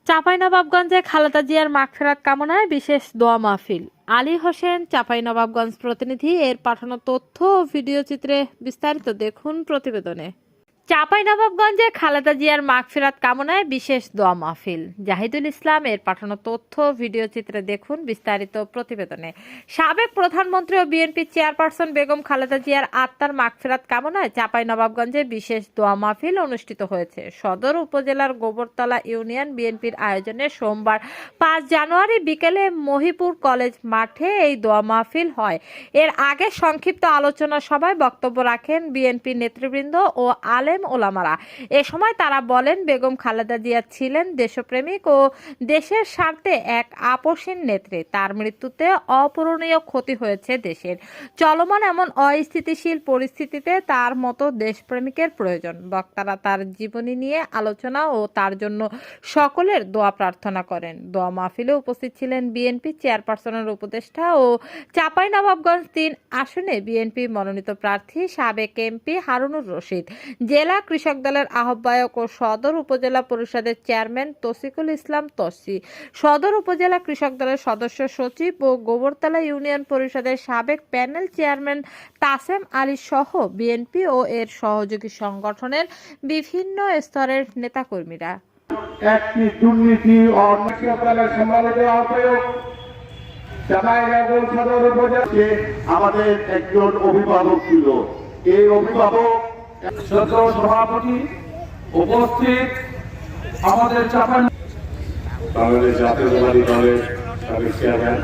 চাঁপাইনবাবগঞ্জে খালেদা জিয়ার মাগফিরাত কামনায় বিশেষ দোয়া মাহফিল। আলী হোসেন, চাঁপাইনবাবগঞ্জ প্রতিনিধি। এর পাঠানো তথ্য ও ভিডিও চিত্রে বিস্তারিত দেখুন প্রতিবেদনে। চাঁপাইনবাবগঞ্জে খালেদা জিয়ার মাগফিরাত কামনায় বিশেষ দোয়া মাহফিল। জাহিদুল ইসলাম। এর পাঠানো তথ্য ভিডিও চিত্রে দেখুন বিস্তারিত প্রতিবেদনে। সাবেক প্রধানমন্ত্রী ও বিএনপি চেয়ারপারসন বেগম খালেদা জিয়ার আত্মার মাগফিরাত কামনায় চাঁপাইনবাবগঞ্জে বিশেষ দোয়া মাহফিল অনুষ্ঠিত হয়েছে। সদর উপজেলার গোবরতলা ইউনিয়ন বিএনপির আয়োজনে সোমবার 5 জানুয়ারি বিকেলে মহিপুর কলেজ মাঠে এই দোয়া মাহফিল হয়। এর আগে সংক্ষিপ্ত আলোচনা সভায় বক্তব্য রাখেন বিএনপি নেতৃবৃন্দ ও আলেম ওলামারা। এ সময় তারা বলেন, বেগম খালেদা জিয়া ছিলেন দেশপ্রেমিক ও দেশের স্বার্থে এক আপসীন নেত্রী। তার মৃত্যুতে অপূরণীয় ক্ষতি হয়েছে দেশের। চলমান এমন অস্থিতিশীল পরিস্থিতিতে তার মতো দেশপ্রেমিকের প্রয়োজন। বক্তারা তার জীবনী নিয়ে আলোচনা ও তার জন্য সকলের দোয়া প্রার্থনা করেন। দোয়া মাহফিলে উপস্থিত ছিলেন বিএনপি চেয়ারপারসনের উপদেষ্টা ও চাঁপাইনবাবগঞ্জ 3 আসনে বিএনপি মনোনীত প্রার্থী সাবেক এমপি হারুনুর রশিদ, জেলা কৃষক দলের আহ্বায়ক ও সদর উপজেলা পরিষদের চেয়ারম্যান তৌসিকুল ইসলাম তসি, সদর উপজেলা কৃষক দলের সদস্য সচিব ও গোবরতলা ইউনিয়ন পরিষদের সাবেক প্যানেল চেয়ারম্যান তাসেম আলী সহ বিএনপি ও এর সহযোগী সংগঠনের বিভিন্ন স্তরের নেতাকর্মীরা। একটি দুর্নীতি ও দলের সম্মানিত আহ্বায়ক চাঁপাইনবাবগঞ্জ সদর উপজেলাতে আমাদের একজন অভিভাবক ছিল। এই অভিভাবক সভাপতি উপস্থিত আমাদের বাংলাদেশ জাতীয়তাবাদী দলের সাবেক চেয়ারম্যান